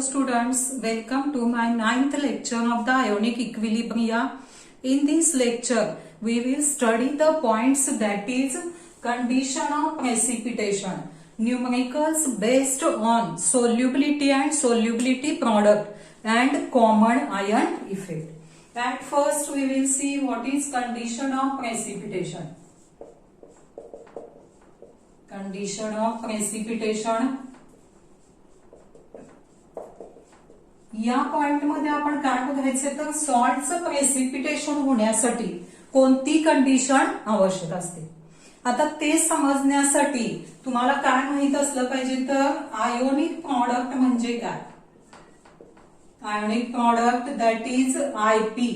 students, welcome to my 9th lecture of the ionic equilibria. In this lecture, we will study the points that is condition of precipitation, numericals based on solubility and solubility product and common ion effect. At first, we will see what is condition of precipitation. Condition of precipitation. या point मध्ये आपण काय बघायचे तर सॉल्टचं precipitation होण्यासाठी कोणती condition आवश्यक असते. आता ते समजण्यासाठी तुम्हाला काय माहित असलं पाहिजे तर आयोनिक प्रॉडक्ट म्हणजे काय. Ionic product that is IP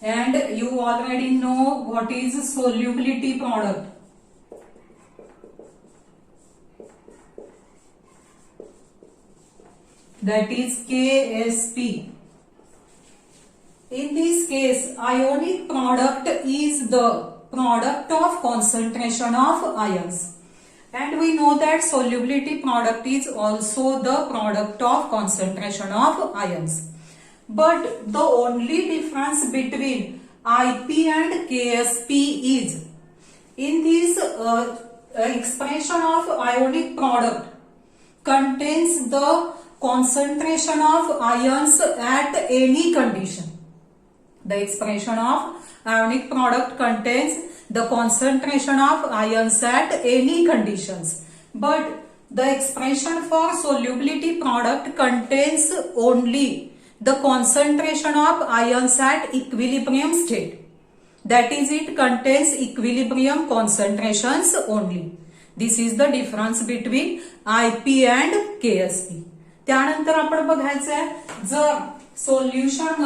and you already know what is solubility product. That is KSP. In this case, ionic product is the product of concentration of ions. And we know that solubility product is also the product of concentration of ions. But the only difference between IP and KSP is, in this expression of ionic product contains the concentration of ions at any condition. The expression of ionic product contains the concentration of ions at any conditions. But the expression for solubility product contains only the concentration of ions at equilibrium state. That is, it contains equilibrium concentrations only. This is the difference between IP and KSP. त्यानंतर आपण बघायचंय जर solution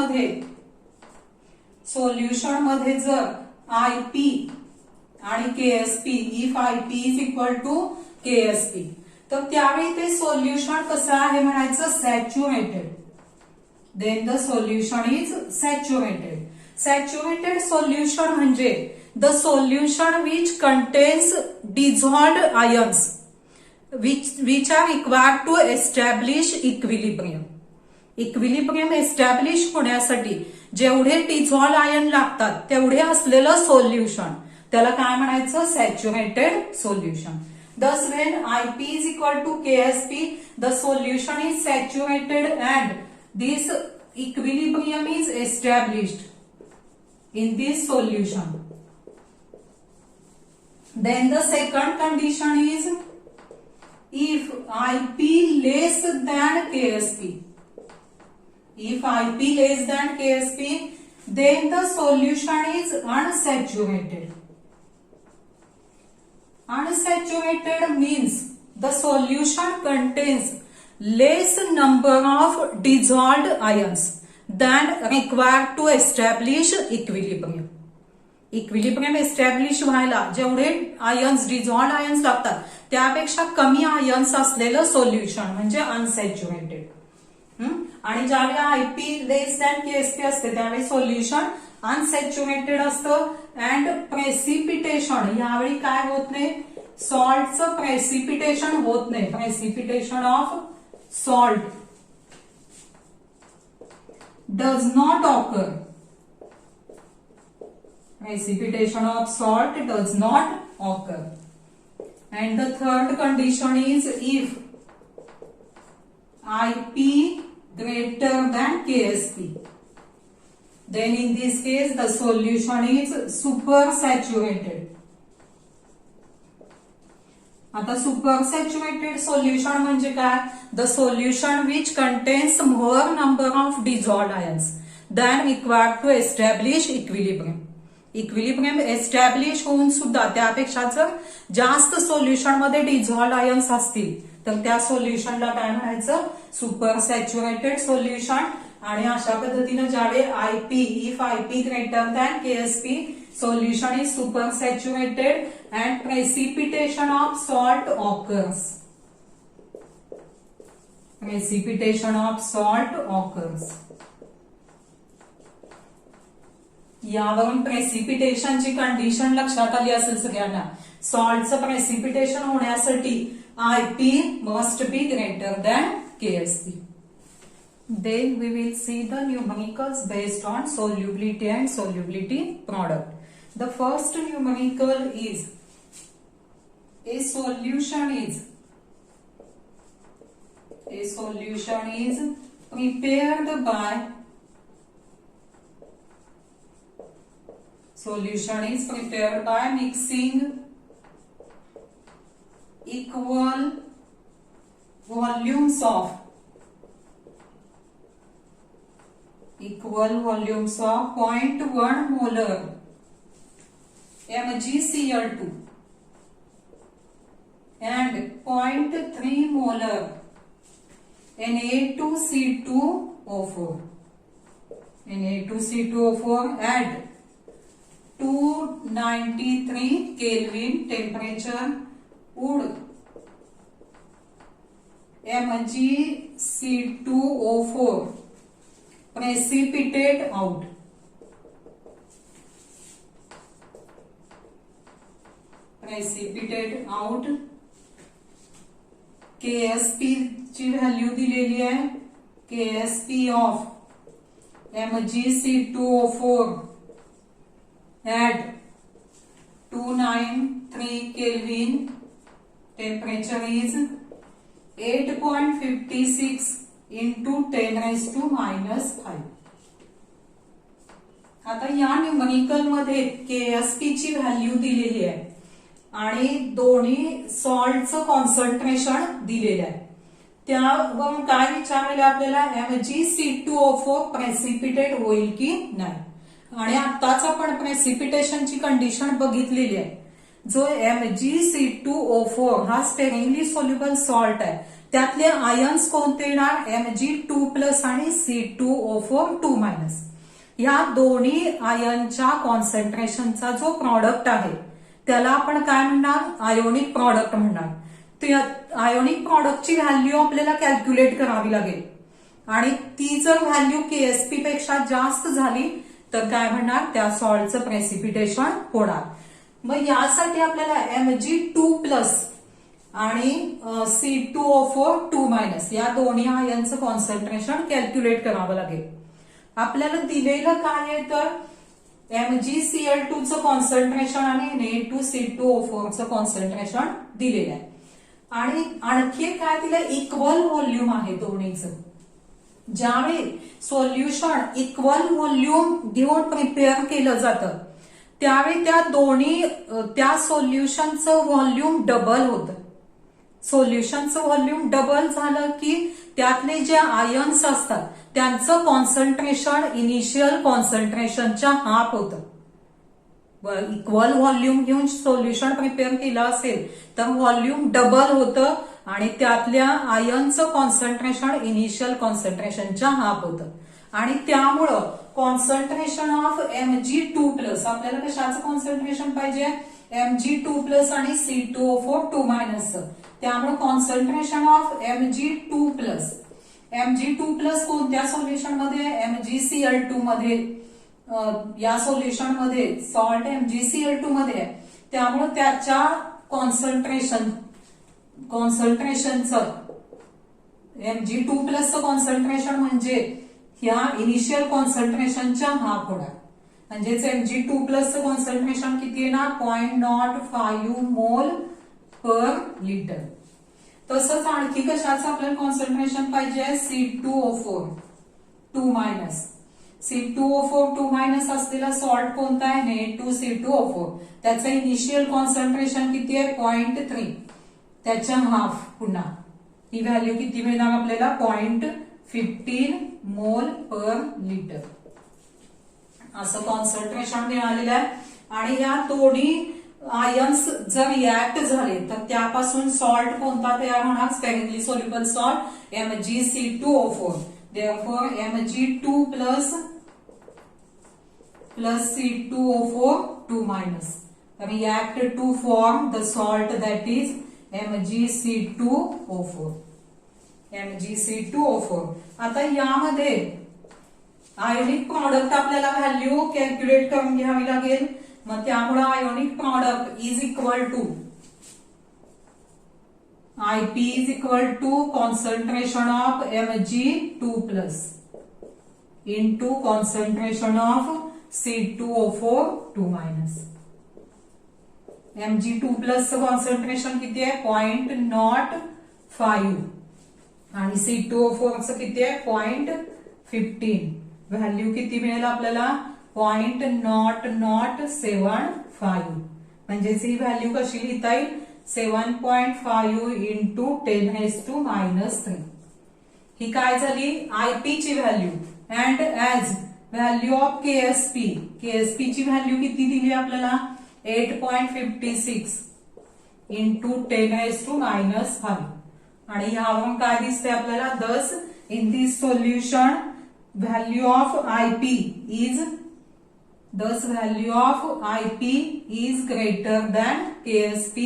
मध्ये जर IP आणि KSP, if IP is equal to KSP, तर त्यावेळी ते सोल्युशन कसं आहे म्हणायचं saturated. Then the solution is saturated. Saturated solution म्हणजे the solution which contains dissolved ions which are required to establish equilibrium. Equilibrium establish होण्यासाठी जेवढे डिझॉल्व आयन लागतात तेवढे असलेलं सोल्युशन त्याला काय म्हणायचं saturated solution. Thus when IP is equal to KSP, the solution is saturated and this equilibrium is established in this solution. Then the second condition is if IP less than KSP. If IP less than KSP, then the solution is unsaturated. Unsaturated means the solution contains less number of dissolved ions than required to establish equilibrium. Equilibrium establish व्हायला जेवढे ions डिझॉल्व्ड ions लागतात त्यापेक्षा कमी ions असलेलं solution म्हणजे unsaturated. आणि ज्यावेळी IP लेस than Ksp असते त्यावेळी सोल्युशन अनसॅच्युरेटेड असतं. अँड प्रेसिपिटेशन यावेळी काय होत नाही, सॉल्टचं प्रेसिपिटेशन होत नाही. Precipitation of salt does not occur. Precipitation of salt does not occur. And the third condition is if IP greater than KSP, then in this case the solution is supersaturated. आता supersaturated solution म्हणजे काय, the solution which contains more number of dissolved ions than required to establish equilibrium. Equilibrium establish होऊन सुद्धा त्यापेक्षा जर जास्त solution मध्ये डिझॉल्व्ड ions असतील तर त्या सोल्युशनला काय म्हणायचं सुपर सॅच्युरेटेड सोल्युशन. आणि अशा पद्धतीनं ज्यावेळी IP if IP greater than Ksp solution is super saturated and precipitation of salt occurs. Precipitation of salt occurs. यावरून प्रेसिपिटेशनची कंडिशन लक्षात आली असेल सगळ्यांना. सॉल्टचं प्रेसिपिटेशन होण्यासाठी IP must be greater than KSP. Then we will see the numericals based on solubility and solubility product. The first numerical is a solution is prepared by mixing equal volumes of 0.1 molar MgCl2 and 0.3 molar Na2C2O4 at 293 Kelvin temperature would MgC2O4 precipitate out. KSP ची value दिलेली आहे. KSP of MgC2O4 at 293 Kelvin temperature is 8.56 into 10⁻⁵. आता या numerical मध्ये KSP ची value दिलेली आहे आणि दोन्ही सॉल्टचं कॉन्सन्ट्रेशन दिलेलं आहे. त्यावरून काय विचारलेलं आपल्याला, MgC2O4 प्रेसिपिटेट होईल की नाही. आणि आताच आपण प्रेसिपिटेशनची कंडिशन बघितलेली आहे. जो MgC2O4 हा स्पेरिंगली सोल्युबल सॉल्ट आहे, त्यातले आयन्स कोणते येणार, Mg2+ आणि C2O4 या दोन्ही आयनच्या कॉन्सन्ट्रेशनचा जो प्रॉडक्ट आहे त्याला आपण काय म्हणणार, आयोनिक प्रॉडक्ट म्हणणार. आयोनिक प्रॉडक्टची व्हॅल्यू आपल्याला कॅल्क्युलेट करावी लागेल आणि ती जर व्हॅल्यू KSP पेक्षा जास्त झाली तर काय म्हणणार, त्या सॉल्टचं प्रेसिपिटेशन होणार. मग यासाठी आपल्याला Mg2+ आणि C2O4 या दोन्ही आयनचं कॉन्सन्ट्रेशन कॅल्क्युलेट करावं लागेल. आपल्याला दिलेलं काय आहे तर MgCl2 चं कॉन्सन्ट्रेशन आणि Na2C2O4 चं कॉन्सन्ट्रेशन दिलेलं आहे. आणि आणखी काय दिलं, इक्वल व्हॉल्यूम आहे दोन्हीचं. ज्यावेळी सोल्युशन इक्वल व्हॉल्यूम घेऊन प्रिपेअर केलं जातं त्यावेळी त्या सोल्युशनचं व्हॉल्यूम डबल होतं. सोल्युशनचं व्हॉल्यूम डबल झालं की त्यातले जे आयन्स असतात त्यांचं कॉन्सन्ट्रेशन इनिशियल कॉन्सन्ट्रेशनच्या हाफ होतं. इक्वल व्हॉल्यूम घेऊन सोल्युशन प्रिपेअर केलं असेल तर व्हॉल्यूम डबल होतं आणि त्यातल्या आयनचं कॉन्सन्ट्रेशन इनिशियल कॉन्सन्ट्रेशनच्या हाफ होतं. आणि त्यामुळं कॉन्सन्ट्रेशन ऑफ Mg2+, आपल्याला कशाचं कॉन्सन्ट्रेशन पाहिजे, Mg2+ आणि C2O4 त्यामुळे कॉन्सन्ट्रेशन ऑफ Mg2+ कोणत्या सोल्युशन मध्ये, MgCl2 मध्ये. या सोल्युशन मध्ये सॉल्ट MgCl2 मध्ये आहे, त्यामुळे त्याच्या कॉन्सन्ट्रेशनचं Mg2+ कॉन्सन्ट्रेशन म्हणजे ह्या इनिशियल कॉन्सन्ट्रेशनच्या हाफ होणार. म्हणजेच Mg2+ कॉन्सन्ट्रेशन किती येणार, 0.05 मोल पर लिटर. तसंच आणखी कशाचं आपल्याला कॉन्सन्ट्रेशन पाहिजे, C2O4 C2O4 असलेला सॉल्ट कोणता आहे, Na2C2O4. त्याचं इनिशियल कॉन्सन्ट्रेशन किती आहे, 0.3, त्याच्या हाफ. पुन्हा ही व्हॅल्यू किती मिळणार आपल्याला, 0.15 मोल पर लिटर असं कॉन्सन्ट्रेशन मिळालेलं आहे. आणि या दोन्ही आयन्स जर रिॲक्ट झाले तर त्यापासून सॉल्ट कोणता तयार होणार, sparingly soluble salt MgC2O4. Therefore, Mg2+ C2O4 react to form the salt that is MgC2O4. आता यामध्ये आयोनिक प्रॉडक्ट आपल्याला व्हॅल्यू कॅल्क्युलेट करून घ्यावी लागेल. मग त्यामुळे ionic product is equal to IP is equal to concentration of Mg2 plus into concentration of C2O4 2 minus. Mg2 plus concentration किती आहे 0.05 आणि C2O4 किती आहे 0.15. व्हॅल्यू किती मिळेल आपल्याला 0.0075. म्हणजेच ही व्हॅल्यू कशी लिहिता येईल 7.5 into 10⁻⁻3. ही काय झाली IP ची value. And as value of KSP ची व्हॅल्यू किती दिली आपल्याला 8.56 into 10⁻⁻5. आणि यावरून काय दिसते आपल्याला thus in this solution value of IP is greater than KSP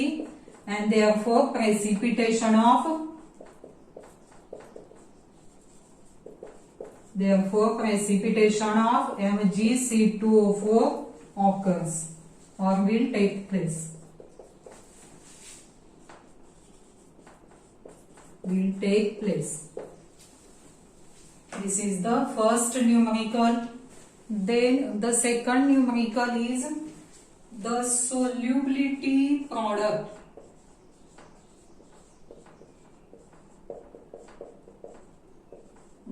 and therefore precipitation of MgC2O4 occurs or will take place. This is the first numerical. Then the second numerical is the solubility product.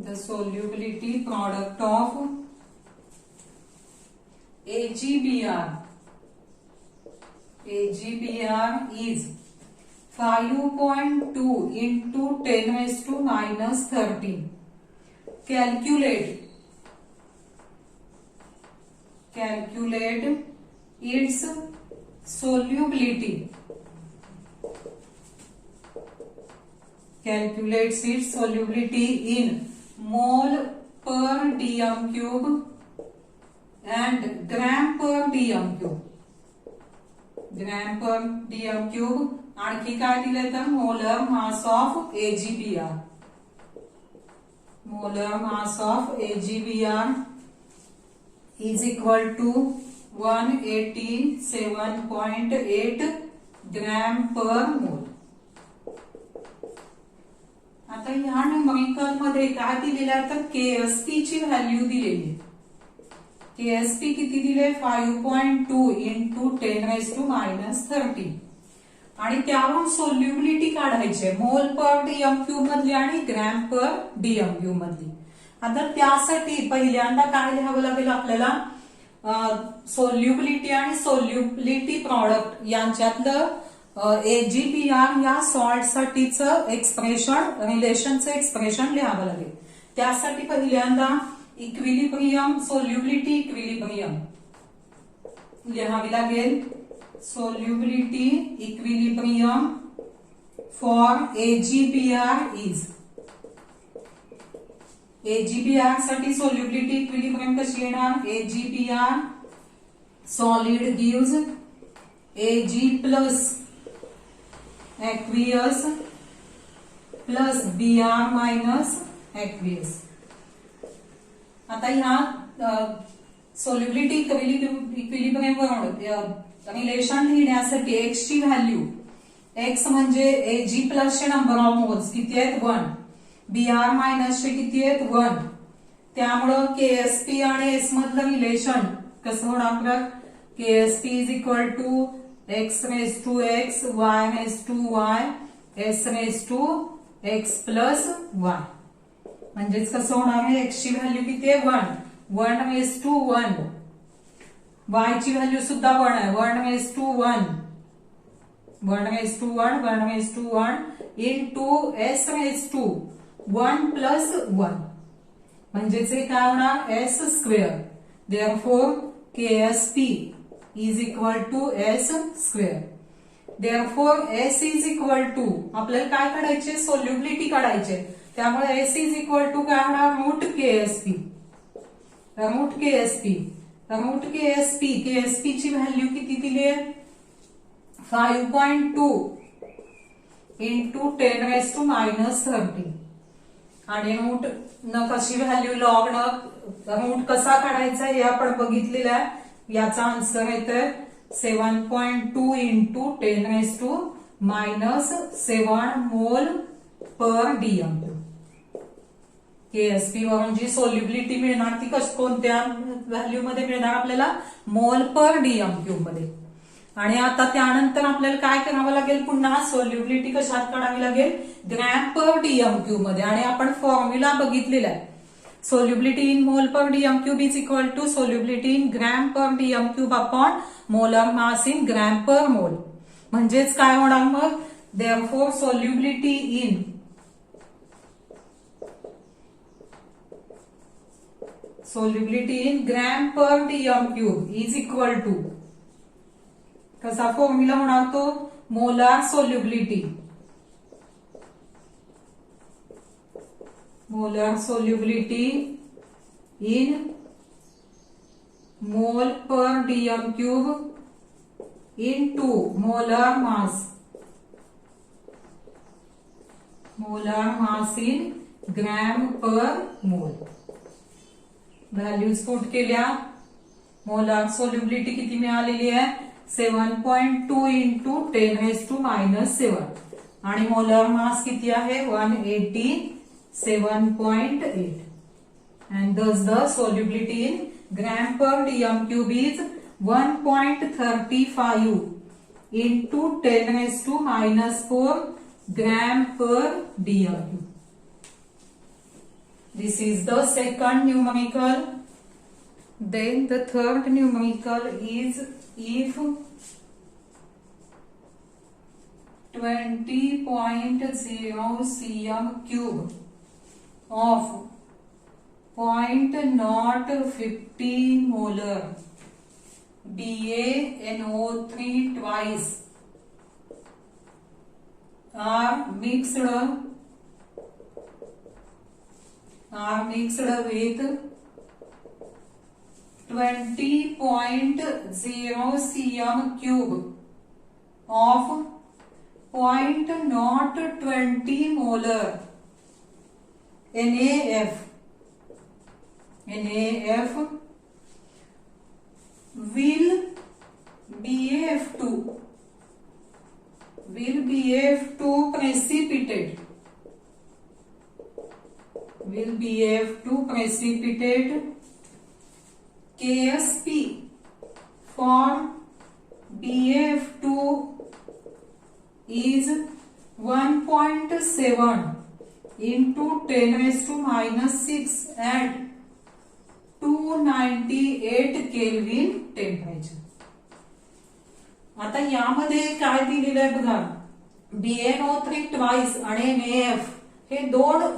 The solubility product of AgBr. AgBr is 5.2 into 10⁻⁻13. Calculate its solubility. Calculates its solubility in mole per dm cube and gram per dm cube. आणखी काय दिले तर molar mass of AgBr. Molar mass of AgBr is equal to 187.8 gram per mole. आता ह्या numerical मध्ये काय दिलेलं आहे तर KSP ची व्हॅल्यू दिलेली. KSP किती दिले 5.2 into 10⁻⁻13. आणि त्यावरून सोल्युबिलिटी काढायची मोल पर डीएम क्यूब मधली आणि ग्रॅम पर डीएम क्यूब मधली. आता त्यासाठी पहिल्यांदा काय लिहावं लागेल आपल्याला सोल्युबिलिटी आणि सोल्युबिलिटी प्रॉडक्ट यांच्यातलं AgBr या सॉल्ट साठीचं रिलेशनचं एक्सप्रेशन लिहावं लागेल. त्यासाठी पहिल्यांदा इक्विलिब्रियम सोल्युबिलिटी इक्विलिब्रियम लिहावी लागेल. Solubility equilibrium for AgBr is. AgBr साठी solubility equilibrium कशी येणार AgBr solid gives Ag plus aqueous plus Br minus aqueous. आता ह्या solubility equilibrium वरून रिलेशन लिहिण्यासाठी x ची व्हॅल्यू x म्हणजे Ag प्लस चे नंबर ऑफ मोल्स किती आहेत 1. Br मायनस चे किती आहेत 1. त्यामुळं KSP आणि S मधलं रिलेशन कसं होणार KSP is equal to x raise to x y raise to y s raise to x plus y. म्हणजेच कसं होणार आहे x ची व्हॅल्यू किती आहे 1 रेज टू 1. y ची व्हॅल्यू सुद्धा 1 आहे 1 raise to 1 into s raise to 1 plus 1. म्हणजेच हे काय होणार s square. Therefore KSP is equal to s square. Therefore s is equal to आपल्याला काय काढायचे सोल्युबिलिटी काढायचे. त्यामुळे s इज इक्वल टू काय होणार रूट KSP ची व्हॅल्यू किती दिली आहे 5.2 into 10⁻⁻13. आणि रूट न कशी व्हॅल्यू लॉग न रूट कसा काढायचा हे आपण बघितलेलं आहे. याचा आन्सर येतोय 7.2 into -7 मोल पर डीएमक्यू. केएसपी वरून जी सोल्युबिलिटी मिळणार ती कोणत्या व्हॅल्यू मध्ये मिळणार आपल्याला, मोल पर डीएमक्यू मध्ये. आणि आता त्यानंतर आपल्याला काय करावं लागेल, पुन्हा सोल्युबिलिटी कशात काढावी लागेल, ग्रॅम पर डीएमक्यू मध्ये. आणि आपण फॉर्म्युला बघितलेला आहे, solubility in mole per dm cube is equal to solubility in gram per dm cube upon molar mass in gram per mole. म्हणजेच काय होणार मग, therefore solubility in gram per dm cube is equal to, कसा formula होणार तो, molar solubility in mole per dm cube into molar mass in gram per mole. Values put केल्या, molar solubility किती मिळालेली आहे, 7.2 इंटू 10⁻⁻7 आणि मोलार मास किती आहे, 187.8. and thus the solubility in gram per dm cube is 1.35 into 10⁻⁴ gram per dm cube. This is the second numerical. Then the third numerical is if 20.0 cm cube of 0.015 molar BaNO3 twice are mixed with 20.0 cm cube of 0.020 molar NaF will BF2 precipitate KSP for BF2 is 1.7 into 10⁻⁶ at 298 kelvin temperature. आता यामध्ये काय दिलेलं आहे बघा, BaNO3 twice आणि NaF हे दोन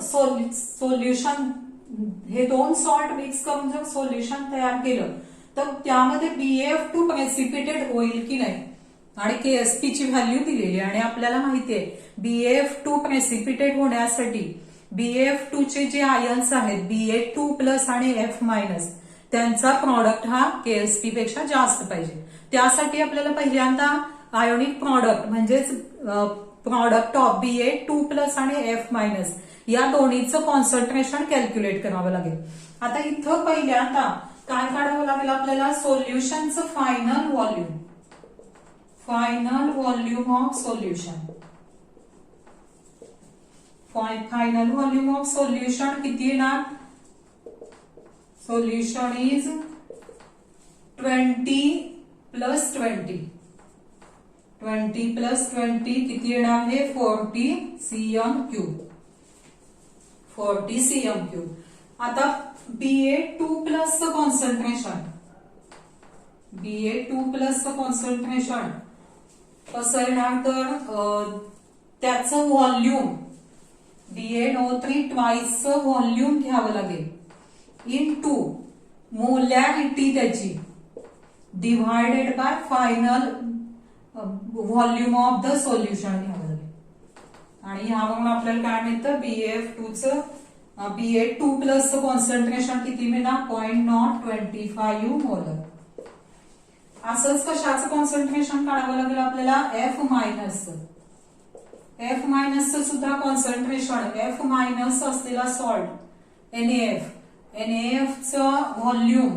salt mix करून जर सोल्युशन तयार केलं तर त्यामध्ये BF2 प्रेसिपिटेट होईल की नाही. आणि केएसपी ची व्हॅल्यू दिलेली आणि आपल्याला माहिती आहे BF2 प्रेसिपिटेट होण्यासाठी BF2 चे जे आयन्स आहेत Ba2+ आणि F- त्यांचा प्रॉडक्ट हा केएसपी पेक्षा जास्त पाहिजे. त्यासाठी आपल्याला पहिल्यांदा आयोनिक प्रॉडक्ट म्हणजेच प्रॉडक्ट ऑफ Ba2+ आणि F- या दोन्हीचं कॉन्सन्ट्रेशन कॅल्क्युलेट करावं लागेल. आता इथं पहिल्यांदा काय काढावं लागेल आपल्याला, सोल्युशनचं final volume of solution. Final volume of solution किती येणार, सोल्युशन इज 20+20 किती येणार आहे, 40 cm cube. आता Ba2+ कॉन्सन्ट्रेशन कसं येणार, तर त्याचं व्हॉल्यूम BaNO3 ट्वाइसचं व्हॉल्यूम घ्यावं लागेल इनटू मोलॅरिटी त्याची divided by final volume of the solution घ्यावं लागेल. आणि ह्यावरून आपल्याला काय मिळतं, Ba2+ कॉन्सन्ट्रेशन किती मिळणार, 0.025 मोलर. असंच कशाचं कॉन्सन्ट्रेशन काढावं लागेल आपल्याला, F- सुद्धा कॉन्सन्ट्रेशन, F- असलेला सॉल्ट NaFचं व्हॉल्यूम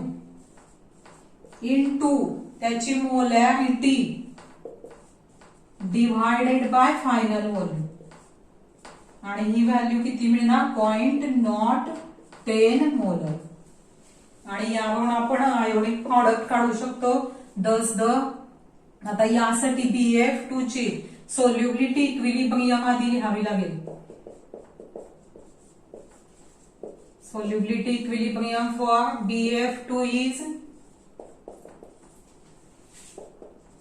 इनटू त्याची molarity divided by final volume. आणि ही व्हॅल्यू किती मिळणार 0.10 मोलर. आणि यावरून आपण आयोनिक प्रॉडक्ट काढू शकतो. दस द आता यासाठी BF2 ची सोल्युबिलिटी इक्विलिब्रियम आधी लिहावी लागेल. Solubility equilibrium for BF2 is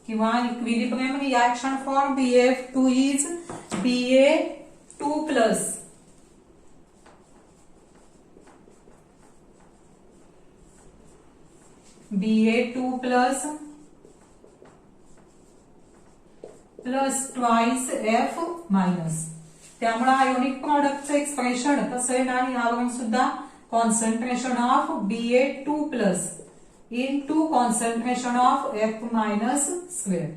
किंवा equilibrium reaction for BF2 is BA2 plus BA2 plus twice F minus. त्यामुळे आयोनिक प्रॉडक्टचं एक्सप्रेशन कसं येणार यावरून सुद्धा concentration of BA2 plus into concentration of F minus square.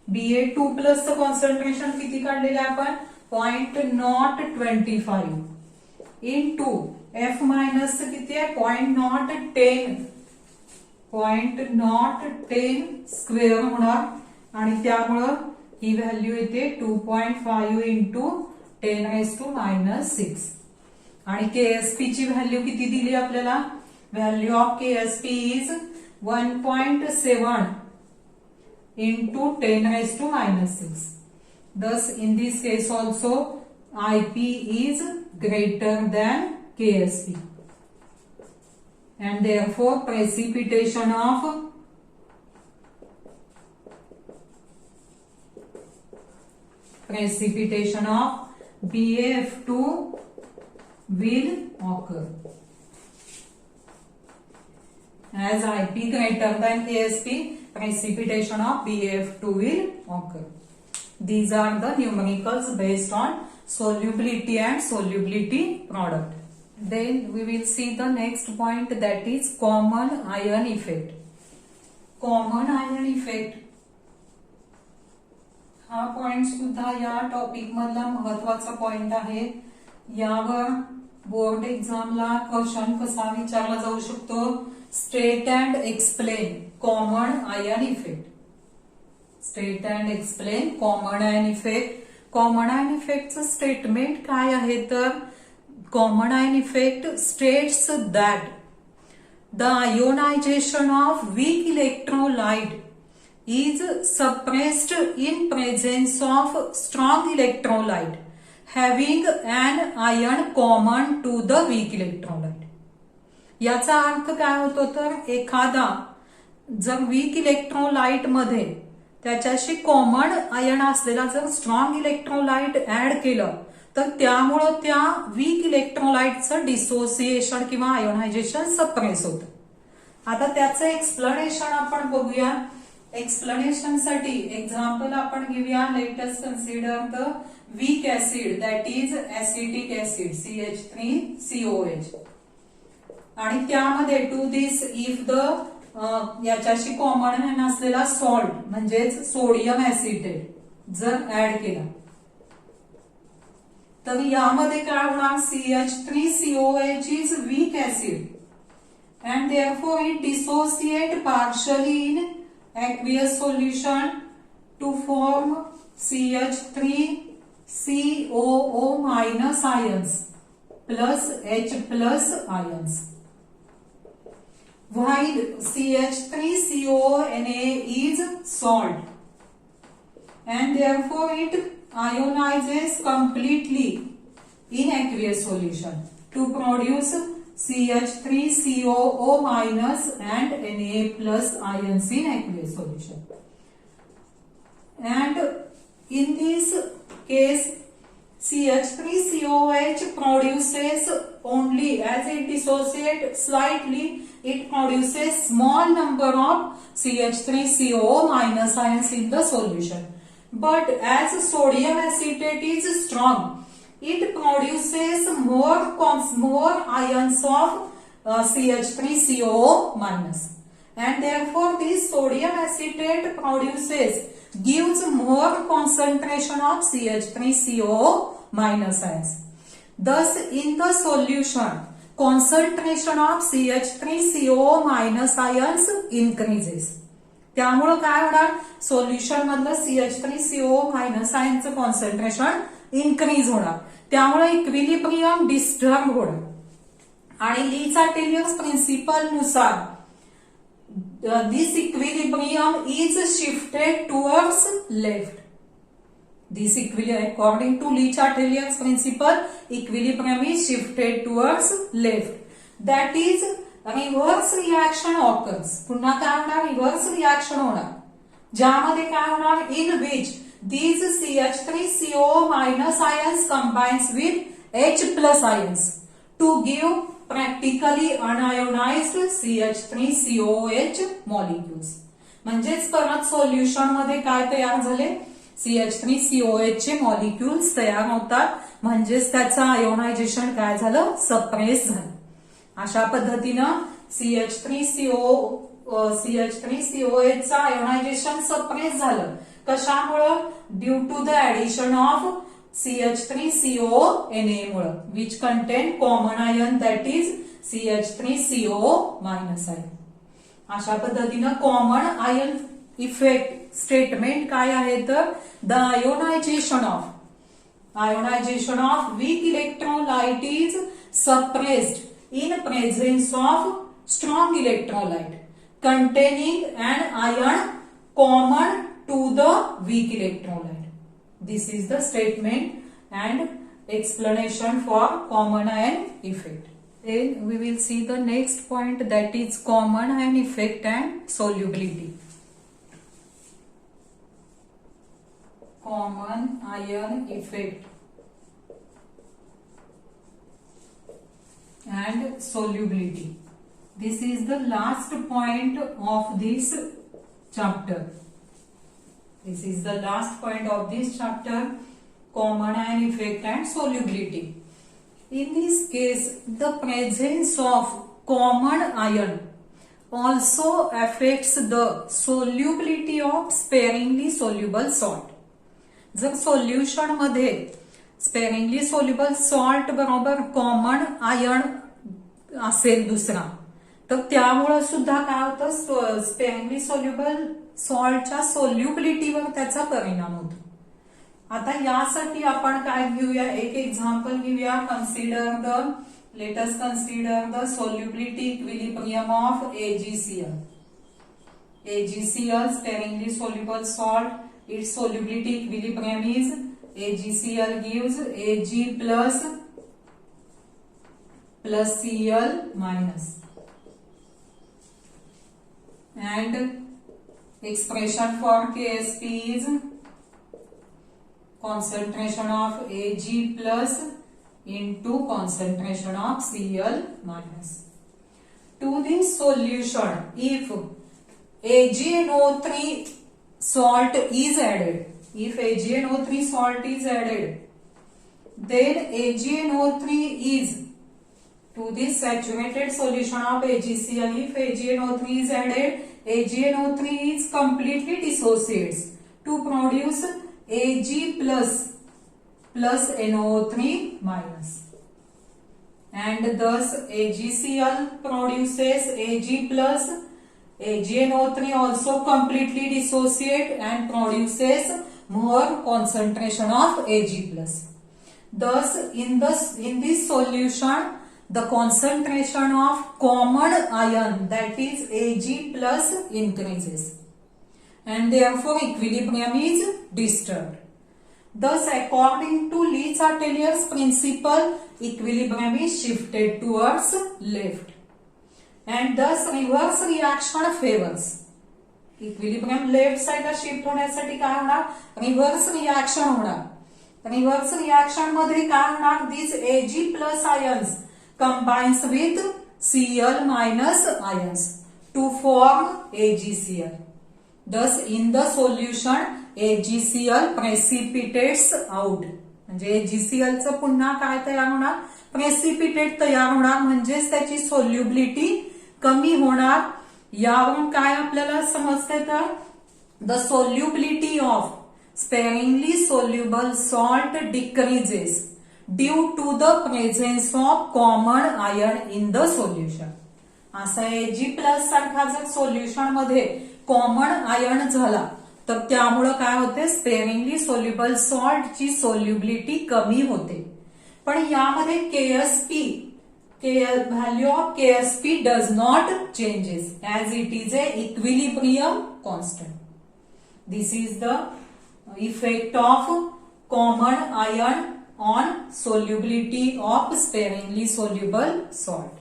BA2 plus चं concentration किती काढलेलं आपण 0.025 into F minus किती आहे 0.010 स्क्वेअर होणार. आणि त्यामुळं ही व्हॅल्यू येते 2.5 into 10⁻⁻⁶. आणि KSP ची व्हॅल्यू किती दिली आपल्याला value of KSP is 1.7 into 10⁻⁻⁶. Thus, in this case also, IP is greater than KSP. And therefore, precipitation of BF2 will occur. As IP greater than KSP, precipitation of BF2 will occur. These are the numericals based on solubility and solubility product. Then we will see the next point, that is common ion effect. Common ion effect हा point सुद्धा या topic मधला महत्वाचा point आहे. यावर board एक्झामला question कसा विचारला जाऊ शकतो, state and explain common ion effect. State and explain common ion effect. Common ion इफेक्टचं स्टेटमेंट काय आहे तर common ion effect states that the ionisation of weak electrolyte is suppressed in presence of strong electrolyte having an ion common to the weak electrolyte. याचा अर्थ काय होतो तर एखादा जर वीक इलेक्ट्रोलाइट मध्ये त्याच्याशी कॉमन आयन असलेला जर स्ट्रॉंग इलेक्ट्रोलाइट ऍड केलं तर त्यामुळं त्या वीक इलेक्ट्रोलाइटचं डिसोसिएशन किंवा आयोनायझेशन सप्रेस होतं. आता त्याचं एक्सप्लेनेशन आपण बघूया. एक्सप्लेनेशन साठी एक्झाम्पल आपण घेऊया. Let us consider the weak acid that is acetic acid CH3COH. आणि त्यामध्ये टू दिस इफ द याच्याशी कॉमन नसलेला सॉल्ट म्हणजेच सोडियम ऍसिटेट जर ऍड केला तर यामध्ये काय होणार CH3COH is weak acid and therefore it dissociate partially in aqueous solution to form CH3COO minus ions plus H plus ions, while CH3CONA is salt and therefore it ionizes completely in aqueous solution to produce CH3COO minus and Na plus ions in aqueous solution. And in this case, CH3COH produces only, as it dissociates slightly, it produces small number of CH3COO minus ions in the solution. But as sodium acetate is strong, it produces more ions of CH3COO minus, and therefore this sodium acetate gives more concentration of CH3COO minus ions. Thus, in the solution, concentration of CH3COO minus ions increases. त्यामुळं काय होणार, solution मधलं CH3CO minus आयनचं concentration increase होणार, त्यामुळे equilibrium disturb होणार. आणि Licha टेलियर्स principal नुसार this equilibrium is shifted towards left. This equilibrium, according to Lee-Chatelier's principle, equilibrium is shifted towards left. That is, reverse reaction occurs. पुन्हा काय होणार, रिव्हर्स रिएक्शन होणार, ज्यामध्ये काय होणार, in which these CH3CO minus ions combines with H plus ions to give practically unionized CH3COH molecules. म्हणजेच परत solution मध्ये काय तयार झाले, CH3COH चे मॉलिक्युल्स तयार होतात, म्हणजेच त्याचं आयोनायझेशन काय झालं, सप्रेस झालं. अशा पद्धतीनं CH3COH चं आयोनायझेशन सप्रेस झालं. कशामुळं, due to the addition of CH3CO Na मुळे, which contain common ion that is CH3CO minus ion. अशा पद्धतीनं कॉमन आयन इफेक्ट स्टेटमेंट काय आहे तर, the ionisation of weak electrolyte is suppressed in presence of strong electrolyte containing an ion common to the weak electrolyte. This is the statement and explanation for common ion effect. Then we will see the next point, that is common ion effect and solubility. Common ion effect and solubility. This is the last point of this chapter. This is the last point of this chapter, common ion effect and solubility. In this case, the presence of common ion also affects the solubility of sparingly soluble salt. जर solution मध्ये sparingly soluble salt बरोबर common ion असेल दुसरा, तर त्यामुळे सुद्धा काय होतं, स्पेरिंगली सोल्युबल सॉल्टच्या सोल्युबिलिटीवर त्याचा परिणाम होतो. आता यासाठी आपण काय घेऊया, एक एक्झाम्पल घेऊया. Let's consider the solubility equilibrium of AgCl. AgCl, sparingly soluble salt, its solubility equilibrium is AgCl gives Ag plus Cl minus, and expression for KSP is concentration of Ag plus into concentration of Cl minus. To this solution, if AgNO3 salt is added, then AgNO3 is, to this saturated solution of AgCl, if AgNO3 is added, AgNO3 is completely dissociates to produce Ag plus NO3 minus, and thus AgCl produces Ag plus, AgNO3 also completely dissociate and produces more concentration of Ag plus. Thus in this solution, the concentration of common ion, that is Ag plus, increases, and therefore equilibrium is disturbed. Thus, according to Lee-Chatellier's principle, equilibrium is shifted towards left, and thus reverse reaction favors. Equilibrium left साइडला shift होण्यासाठी काय होणार, reverse reaction होणार. Reverse reaction मध्ये काय होणार, दिस Ag plus ions combines with Cl minus ions to form AgCl. Thus, in the solution, AgCl precipitates out. म्हणजे AgCl चं पुन्हा काय तयार होणार, प्रेसिपिटेट तयार होणार, म्हणजेच त्याची सोल्युबिलिटी कमी होणार. यावरून काय आपल्याला समजते तर, the solubility of sparingly soluble salt decreases due to the presence of common ion in the solution. असा Ag प्लस सारखा जर सोल्युशन मध्ये कॉमन आयन झाला तर त्यामुळं काय होते, स्पेअरिंगली सोल्युबल सॉल्टची सोल्युबिलिटी कमी होते. पण यामध्ये Ksp value of Ksp does not changes as it is a equilibrium constant. This is the effect of common ion on solubility of sparingly soluble salt.